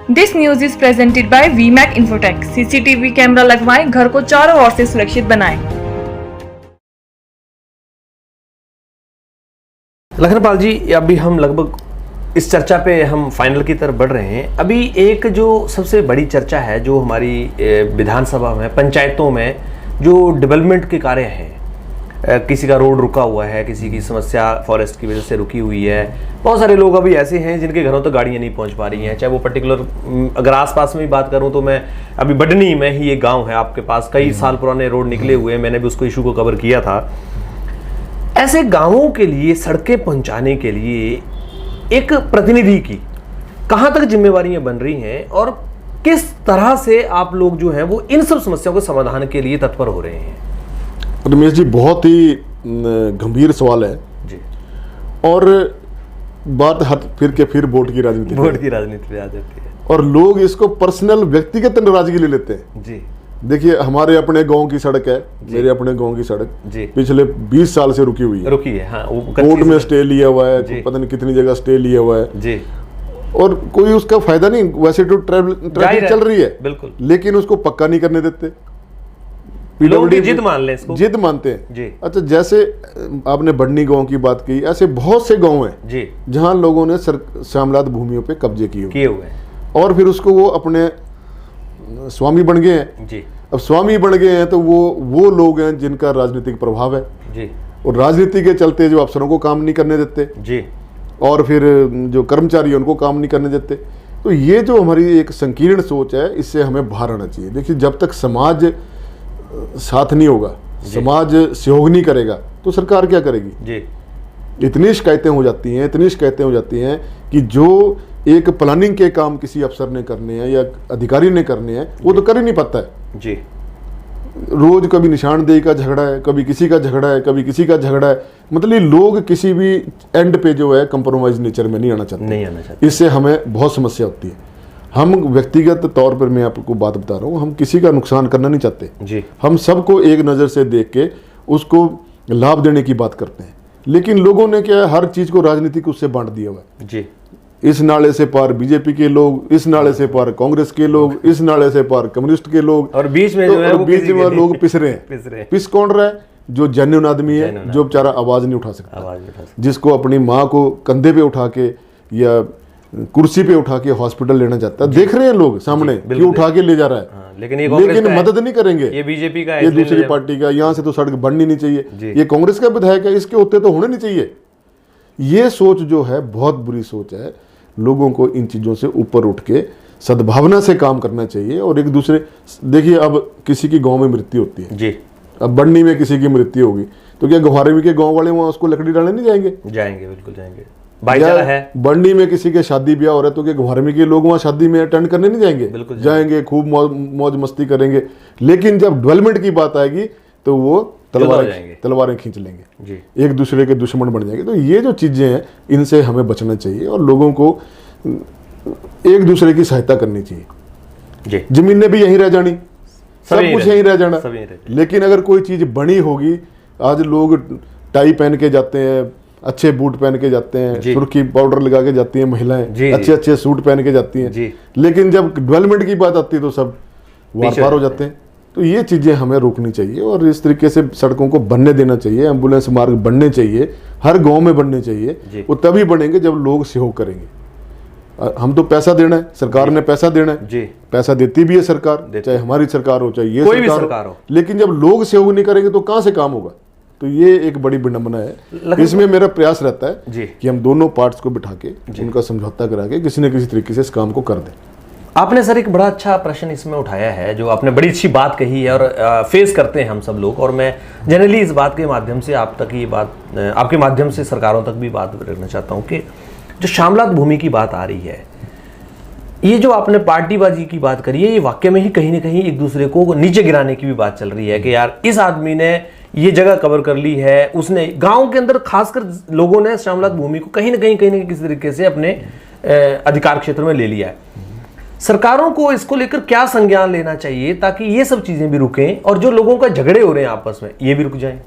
This news is presented by वीमैक infotech. CCTV camera लगवाएं, घर को चारों ओर से सुरक्षित बनाएं। लखनपाल जी, अभी हम लगभग इस चर्चा पे हम फाइनल की तरफ बढ़ रहे हैं। अभी एक जो सबसे बड़ी चर्चा है, जो हमारी विधानसभा में, पंचायतों में जो डेवलपमेंट के कार्य हैं, किसी का रोड रुका हुआ है, किसी की समस्या फॉरेस्ट की वजह से रुकी हुई है। बहुत सारे लोग अभी ऐसे हैं जिनके घरों तक गाड़ियाँ नहीं पहुंच पा रही हैं। चाहे वो पर्टिकुलर, अगर आसपास में भी बात करूं तो मैं अभी बढ़नी में ही एक गांव है आपके पास, कई साल पुराने रोड निकले हुए हैं, मैंने भी उसको इशू को कवर किया था। ऐसे गाँवों के लिए सड़कें पहुँचाने के लिए एक प्रतिनिधि की कहाँ तक जिम्मेवारियाँ बन रही हैं और किस तरह से आप लोग जो हैं वो इन सब समस्याओं के समाधान के लिए तत्पर हो रहे हैं? रमेश जी, बहुत ही गंभीर सवाल है जी। और बात हट फिर के फिर वोट की राजनीति पे आ जाती है और लोग इसको पर्सनल, व्यक्तिगत नाराजगी ले लेते हैं। जी। देखिए, हमारे अपने गांव की सड़क है, मेरे अपने गांव की सड़क जी, पिछले 20 साल से रुकी हुई है। हाँ, कोर्ट में स्टे लिया हुआ है, पता नहीं कितनी जगह स्टे लिया हुआ है जी। और कोई उसका फायदा नहीं। वैसे तो ट्रैफिक चल रही है बिल्कुल, लेकिन उसको पक्का नहीं करने देते। लोग जिद मान लें इसको, जिद मानते हैं जी। अच्छा, जैसे आपने बढ़नी गांव की बात की, ऐसे बहुत से गांव हैं जी जहां लोगों ने श्यामलाद भूमियों पे कब्जे किए हुए हैं और फिर उसको वो अपने स्वामी बन गए हैं जी। अब स्वामी बन गए हैं तो वो लोग हैं जिनका राजनीतिक प्रभाव है जी, और राजनीति के चलते जो अफसरों को काम नहीं करने देते जी, और फिर जो कर्मचारी उनको काम नहीं करने देते। तो ये जो हमारी एक संकीर्ण सोच है, इससे हमें बाहर आना चाहिए। देखिए, जब तक समाज साथ नहीं होगा, समाज सहयोग नहीं करेगा, तो सरकार क्या करेगी जी। इतनी शिकायतें हो जाती हैं कि जो एक प्लानिंग के काम किसी अफसर ने करने हैं या अधिकारी ने करने हैं, वो तो कर ही नहीं पाता है जी। रोज कभी निशानदेही का झगड़ा है, कभी किसी का झगड़ा है, कभी किसी का झगड़ा है। मतलब लोग किसी भी एंड पे जो है कंप्रोमाइज नेचर में नहीं आना चाहते। इससे हमें बहुत समस्या होती है। हम व्यक्तिगत तौर पर, मैं आपको बात बता रहा हूँ, हम किसी का नुकसान करना नहीं चाहते जी। हम सबको एक नज़र से देख के उसको लाभ देने की बात करते हैं। लेकिन लोगों ने क्या है, हर चीज़ को राजनीतिक उससे बांट दिया हुआ है जी। इस नाले से पार बीजेपी के लोग, इस नाले से पार कांग्रेस के लोग, इस नाले से पार कम्युनिस्ट के लोग, और बीच में लोग पिस रहे हैं। पिस कौन रहा है? जो जेन्युइन आदमी है, जो बेचारा आवाज नहीं उठा सकता, जिसको अपनी माँ को कंधे पे उठा के या कुर्सी पे उठा के हॉस्पिटल लेना चाहता है। देख रहे हैं लोग सामने कि उठा के ले जा रहा है। हाँ, लेकिन मदद नहीं करेंगे। ये बीजेपी का, ये दूसरी पार्टी का। यहाँ से तो सड़क बननी नहीं चाहिए, ये कांग्रेस का विधायक है, इसके होते तो होने नहीं चाहिए। ये सोच जो है बहुत बुरी सोच है। लोगों को इन चीज़ों से ऊपर उठ के सद्भावना से काम करना चाहिए और एक दूसरे, देखिए, अब किसी की गांव में मृत्यु होती है जी, अब बढ़नी में किसी की मृत्यु होगी तो क्या गुहारे के गांव वाले वहां उसको लकड़ी डालने नहीं जाएंगे? जाएंगे, बिल्कुल जाएंगे। भाईचारा है। बढ़नी में किसी के शादी ब्याह हो रहा है तो क्या गुहारे के लोग वहां शादी में अटेंड करने नहीं जाएंगे? बिल्कुल जाएंगे, खूब मौज मस्ती करेंगे। लेकिन जब डेवलपमेंट की बात आएगी तो वो तलवारें खींच लेंगे जी, एक दूसरे के दुश्मन बन जाएंगे। तो ये जो चीजें हैं, इनसे हमें बचना चाहिए और लोगों को एक दूसरे की सहायता करनी चाहिए जी। जमीनें भी यहीं रह जानी, सब कुछ यहीं रह जाना। लेकिन अगर कोई चीज बनी होगी, आज लोग टाई पहन के जाते हैं, अच्छे बूट पहन के जाते हैं, सुर्खी पाउडर लगा के जाती हैं महिलाएं, अच्छे अच्छे सूट पहन के जाती हैं, लेकिन जब डेवलपमेंट की बात आती है तो सब वार पार हो जाते हैं। तो ये चीज़ें हमें रोकनी चाहिए और इस तरीके से सड़कों को बनने देना चाहिए, एम्बुलेंस मार्ग बनने चाहिए, हर गांव में बनने चाहिए। वो तभी बनेंगे जब लोग सहयोग करेंगे। हम तो पैसा देना है, सरकार ने पैसा देना है जी, पैसा देती भी है सरकार, चाहे हमारी सरकार हो चाहे ये सरकार हो। लेकिन जब लोग सहयोग नहीं करेंगे तो कहाँ से काम होगा? तो ये एक बड़ी विडंबना है। इसमें मेरा प्रयास रहता है जी कि हम दोनों पार्ट्स को बिठा के उनका समझौता करा के किसी न किसी तरीके से इस काम को कर दें। आपने सर एक बड़ा अच्छा प्रश्न इसमें उठाया है, जो आपने बड़ी अच्छी बात कही है और फेस करते हैं हम सब लोग। और मैं जनरली इस बात के माध्यम से आप तक ये बात, आपके माध्यम से सरकारों तक भी बात रखना चाहता हूँ कि जो श्यामलाद भूमि की बात आ रही है, ये जो आपने पार्टीबाजी की बात करी है, ये वाकई में ही कहीं ना कहीं एक दूसरे को नीचे गिराने की भी बात चल रही है कि यार इस आदमी ने ये जगह कवर कर ली है, उसने गाँव के अंदर खासकर लोगों ने श्यामलाद भूमि को कहीं ना कहीं किसी तरीके से अपने अधिकार क्षेत्र में ले लिया है। सरकारों को इसको लेकर क्या संज्ञान लेना चाहिए ताकि ये सब चीजें भी रुकें और जो लोगों का झगड़े हो रहे हैं आपस में ये भी रुक जाएं?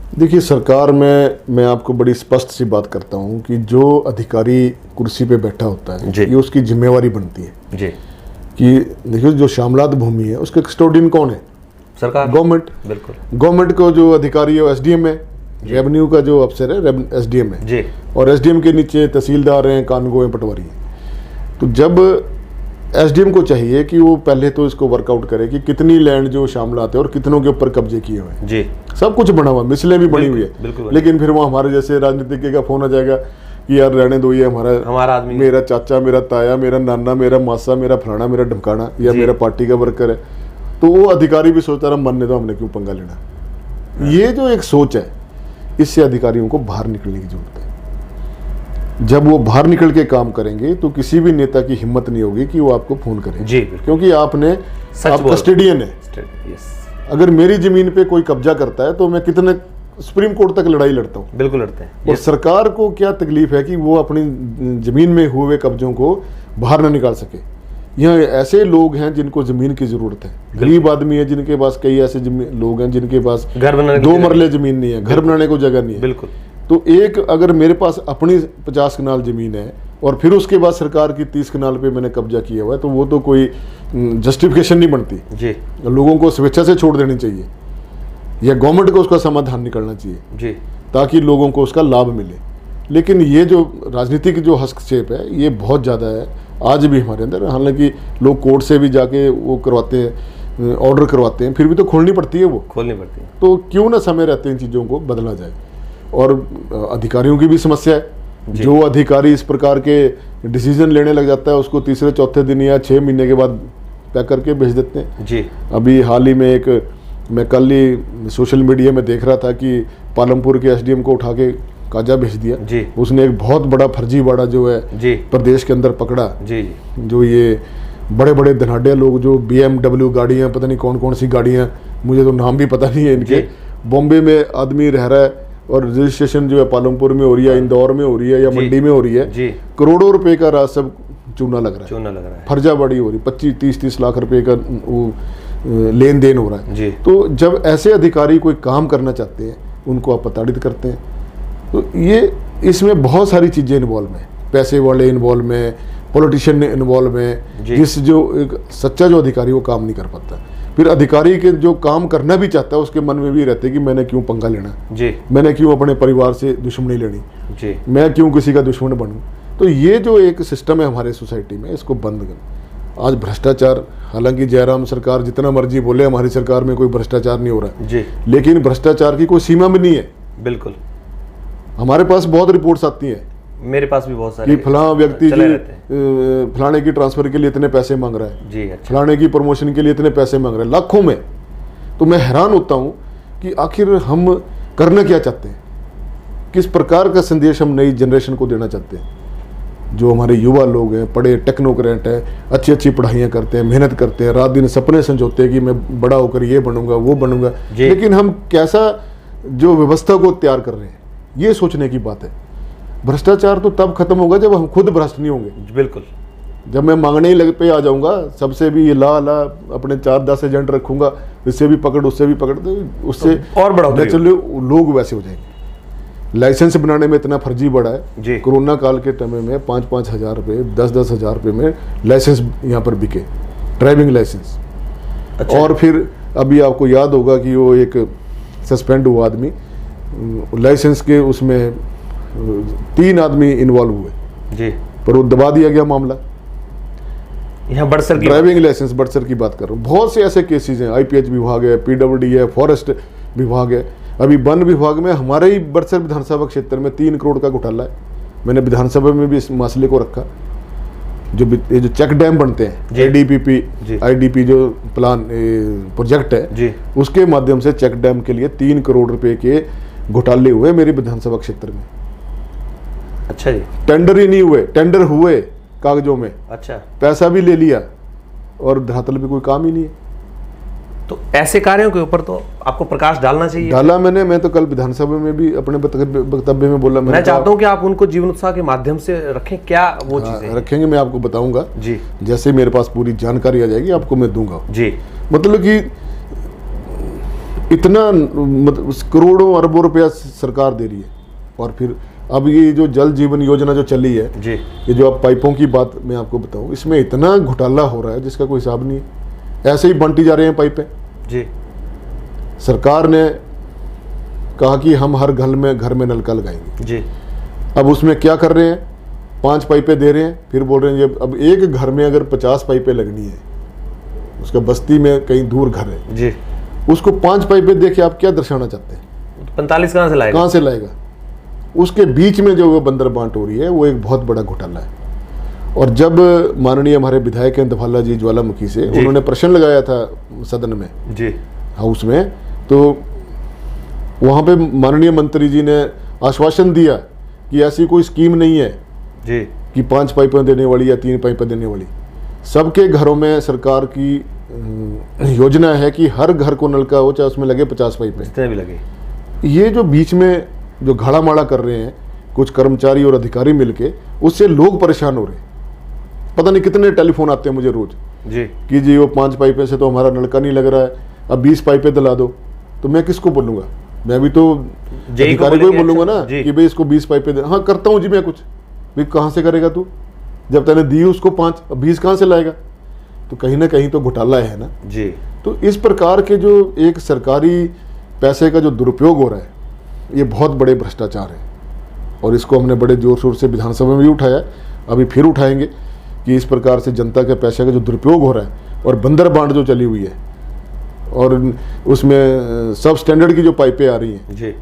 देखिए, सरकार में मैं आपको बड़ी स्पष्ट सी बात करता हूँ कि जो अधिकारी कुर्सी पे बैठा होता है जी। ये उसकी जिम्मेवारी बनती है जी। कि देखिए, जो शामलात भूमि है उसके कस्टोडियन कौन है? सरकार, गवर्नमेंट। बिल्कुल। गवर्नमेंट को जो अधिकारी है वो एसडीएम है, रेवेन्यू का जो अफसर है एसडीएम है जी। और एसडीएम के नीचे तहसीलदार हैं, कानगो हैं, पटवारी हैं। तो जब एसडीएम को चाहिए कि वो पहले तो इसको वर्कआउट करे कि कितनी लैंड जो शामलात है और कितनों के ऊपर कब्जे किए हुए हैं। जी। सब कुछ बना हुआ, मिसलें भी बनी हुई है, बिल्कुल। लेकिन फिर वो हमारे जैसे राजनीतिज्ञ का फोन आ जाएगा कि यार रहने दो, ये हमारा आदमी, मेरा चाचा, मेरा ताया, मेरा नाना, मेरा मासा, मेरा फलाना, मेरा ढमकाना या मेरा पार्टी का वर्कर है। तो वो अधिकारी भी सोचता रहा मरने दो, हमने क्यों पंगा लेना। ये जो एक सोच है, इससे अधिकारियों को बाहर निकलने की जरूरत है। जब वो बाहर निकल के काम करेंगे तो किसी भी नेता की हिम्मत नहीं होगी कि वो आपको फोन करे। जी, क्योंकि आप कस्टोडियन है। यस। अगर मेरी जमीन पे कोई कब्जा करता है तो मैं कितने सुप्रीम कोर्ट तक लड़ाई लड़ता हूँ। बिल्कुल लड़ते हैं। और सरकार को क्या तकलीफ है कि वो अपनी जमीन में हुए कब्जों को बाहर ना निकाल सके। यहाँ ऐसे लोग हैं जिनको जमीन की जरूरत है, गरीब आदमी है जिनके पास, कई ऐसे लोग हैं जिनके पास घर बनाने 2 मरले जमीन नहीं है, घर बनाने को जगह नहीं है। बिल्कुल। तो एक अगर मेरे पास अपनी 50 कनाल जमीन है और फिर उसके बाद सरकार की 30 कनाल पे मैंने कब्जा किया हुआ है, तो वो तो कोई जस्टिफिकेशन नहीं बनती जी। लोगों को स्वेच्छा से छोड़ देनी चाहिए या गवर्नमेंट को उसका समाधान निकलना चाहिए जी, ताकि लोगों को उसका लाभ मिले। लेकिन ये जो राजनीतिक जो हस्तक्षेप है ये बहुत ज़्यादा है आज भी हमारे अंदर। हालांकि लोग कोर्ट से भी जाके वो करवाते हैं, ऑर्डर करवाते हैं, फिर भी तो खोलनी पड़ती है, वो खोलनी पड़ती है। तो क्यों ना समय रहते इन चीज़ों को बदला जाए। और अधिकारियों की भी समस्या है, जो अधिकारी इस प्रकार के डिसीजन लेने लग जाता है उसको तीसरे चौथे दिन या 6 महीने के बाद पैक करके भेज देते हैं जी। अभी हाल ही में मैं कल ही सोशल मीडिया में देख रहा था कि पालमपुर के एसडीएम को उठा के काजा भेज दिया जी। उसने एक बहुत बड़ा फर्जीवाड़ा जो है जी प्रदेश के अंदर पकड़ा जी। जो ये बड़े बड़े धनाढ़े लोग जो BMW गाड़ियाँ, पता नहीं कौन कौन सी गाड़ियाँ, मुझे तो नाम भी पता नहीं है इनके, बॉम्बे में आदमी रह रहा है और रजिस्ट्रेशन जो है पालमपुर में हो रही है, इंदौर में हो रही है या मंडी में हो रही है, करोड़ों रुपए का राज सब चूना लग रहा है, फर्जाबाड़ी हो रही, 25-30 लाख रुपए का वो लेन देन हो रहा है जी। तो जब ऐसे अधिकारी कोई काम करना चाहते हैं उनको आप प्रताड़ित करते हैं, तो ये इसमें बहुत सारी चीज़ें इन्वॉल्व हैं, पैसे वाले इन्वॉल्व हैं, पॉलिटिशियन इन्वॉल्व हैं, जिस जो एक सच्चा जो अधिकारी वो काम नहीं कर पाता। फिर अधिकारी के जो काम करना भी चाहता है उसके मन में भी रहते कि मैंने क्यों पंगा लेना जी, मैंने क्यों अपने परिवार से दुश्मनी लेनी जी, मैं क्यों किसी का दुश्मन बनूं। तो ये जो एक सिस्टम है हमारे सोसाइटी में, इसको बंद कर। आज भ्रष्टाचार, हालांकि जयराम सरकार जितना मर्जी बोले हमारी सरकार में कोई भ्रष्टाचार नहीं हो रहा जी, लेकिन भ्रष्टाचार की कोई सीमा भी नहीं है। बिल्कुल, हमारे पास बहुत रिपोर्ट्स आती हैं, मेरे पास भी बहुत सारी, कि फलां व्यक्ति जी फलाने की ट्रांसफर के लिए इतने पैसे मांग रहा है जी, अच्छा, फलाने की प्रमोशन के लिए इतने पैसे मांग रहा है, लाखों में। तो मैं हैरान होता हूँ कि आखिर हम करना क्या चाहते हैं, किस प्रकार का संदेश हम नई जनरेशन को देना चाहते हैं। जो हमारे युवा लोग हैं, पढ़े टेक्नोक्रेट हैं, अच्छी अच्छी पढ़ाइयाँ करते हैं, मेहनत करते हैं, रात दिन सपने संजोते हैं कि मैं बड़ा होकर ये बनूंगा वो बनूंगा, लेकिन हम कैसा जो व्यवस्था को तैयार कर रहे हैं ये सोचने की बात है। भ्रष्टाचार तो तब खत्म होगा जब हम खुद भ्रष्ट नहीं होंगे। बिल्कुल, जब मैं मांगने ही लग पे आ जाऊंगा, सबसे भी ये ला अपने 4-10 एजेंट रखूंगा, इससे भी पकड़ उससे भी पकड़, तो उससे और बड़ा चलो लोग वैसे हो जाएंगे। लाइसेंस बनाने में इतना फर्जी बढ़ा है, कोरोना काल के समय में 5-5 हज़ार रुपये 10-10 हज़ार रुपये में लाइसेंस यहाँ पर बिके, ड्राइविंग लाइसेंस। अच्छा। और फिर अभी आपको याद होगा कि वो एक सस्पेंड हुआ आदमी, लाइसेंस के उसमें 3 आदमी इन्वॉल्व हुए जी, पर वो दबा दिया गया मामला। यहाँ बड़सर की ड्राइविंग लाइसेंस, बड़सर की बात कर रहा हूँ। बहुत से ऐसे केसेस हैं, IPH विभाग है, PWD है, फॉरेस्ट विभाग है, अभी वन विभाग में हमारे ही बड़सर विधानसभा क्षेत्र में 3 करोड़ का घोटाला है। मैंने विधानसभा में भी इस मसले को रखा। ये जो चेक डैम बनते हैं, IDP जो प्लान प्रोजेक्ट है जी, उसके माध्यम से चेक डैम के लिए 3 करोड़ रुपए के घोटाले हुए मेरे विधानसभा क्षेत्र में। अच्छा जी, टेंडर ही नहीं हुए, टेंडर हुए कागजों में, अच्छा, पैसा भी ले लिया और धरातल पे कोई काम ही नहीं है। तो ऐसे कार्यों के ऊपर तो आपको प्रकाश डालना चाहिए। डाला मैंने, मैं तो कल विधानसभा में भी अपने वक्तव्य में बोला। मैं चाहता हूँ कि आप उनको जीवन उत्साह के माध्यम से रखें, क्या वो चीजें रखेंगे मैं आपको बताऊंगा जी, जैसे मेरे पास पूरी जानकारी आ जाएगी आपको मैं दूंगा जी। मतलब कि इतना मतलब करोड़ों अरबों रुपया सरकार दे रही है। और फिर अब ये जो जल जीवन योजना जो चली है जी, ये जो अब पाइपों की बात मैं आपको बताऊं, इसमें इतना घोटाला हो रहा है जिसका कोई हिसाब नहीं है। ऐसे ही बंटी जा रहे हैं पाइपें। जी, सरकार ने कहा कि हम हर घर में नलका लगाएंगे। जी, अब उसमें क्या कर रहे हैं, 5 पाइपें दे रहे हैं, फिर बोल रहे हैं ये अब एक घर में अगर 50 पाइपें लगनी है, उसका बस्ती में कहीं दूर घर है जी, उसको 5 पाइपें देके आप क्या दर्शाना चाहते हैं? 45 कहाँ से लाएगा? कहाँ से लाएगा? उसके बीच में जो वो बंदर बांट हो रही है वो एक बहुत बड़ा घोटाला है। और जब माननीय हमारे विधायक हैं दफाला जी ज्वालामुखी से, उन्होंने प्रश्न लगाया था सदन में जी, हाउस में, तो वहाँ पे माननीय मंत्री जी ने आश्वासन दिया कि ऐसी कोई स्कीम नहीं है जी, कि 5 पाइपें देने वाली या 3 पाइपें देने वाली। सबके घरों में सरकार की योजना है कि हर घर को नलका हो, चाहे उसमें लगे 50 पाइपें, जितने भी लगे। ये जो बीच में जो घाड़ा माड़ा कर रहे हैं कुछ कर्मचारी और अधिकारी मिलके, उससे लोग परेशान हो रहे हैं। पता नहीं कितने टेलीफोन आते हैं मुझे रोज जी, कि जी वो 5 पाइपें से तो हमारा नलका नहीं लग रहा है, अब 20 पाइपें दिला दो। तो मैं किसको बोलूँगा? मैं भी तो अधिकारी को ही बोलूँगा ना कि भाई इसको 20 पाइपें दे। हाँ करता हूँ जी मैं कुछ, भाई कहाँ से करेगा तू? जब तूने दी उसको 5, अब 20 कहाँ से लाएगा? तो कहीं ना कहीं तो घोटाला है ना जी। तो इस प्रकार के जो एक सरकारी पैसे का जो दुरुपयोग हो रहा है, ये बहुत बड़े भ्रष्टाचार है। और इसको हमने बड़े जोर शोर से विधानसभा में भी उठाया, अभी फिर उठाएंगे कि इस प्रकार से जनता के पैसे का जो दुरुपयोग हो रहा है और बंदर बांट जो चली हुई है, और उसमें सब स्टैंडर्ड की जो पाइपें आ रही हैं जी,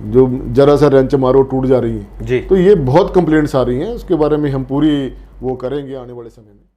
जो जरा सा रेंच मारो टूट जा रही हैं जी। तो ये बहुत कंप्लेंट्स आ रही हैं। उसके बारे में हम पूरी वो करेंगे आने वाले समय में।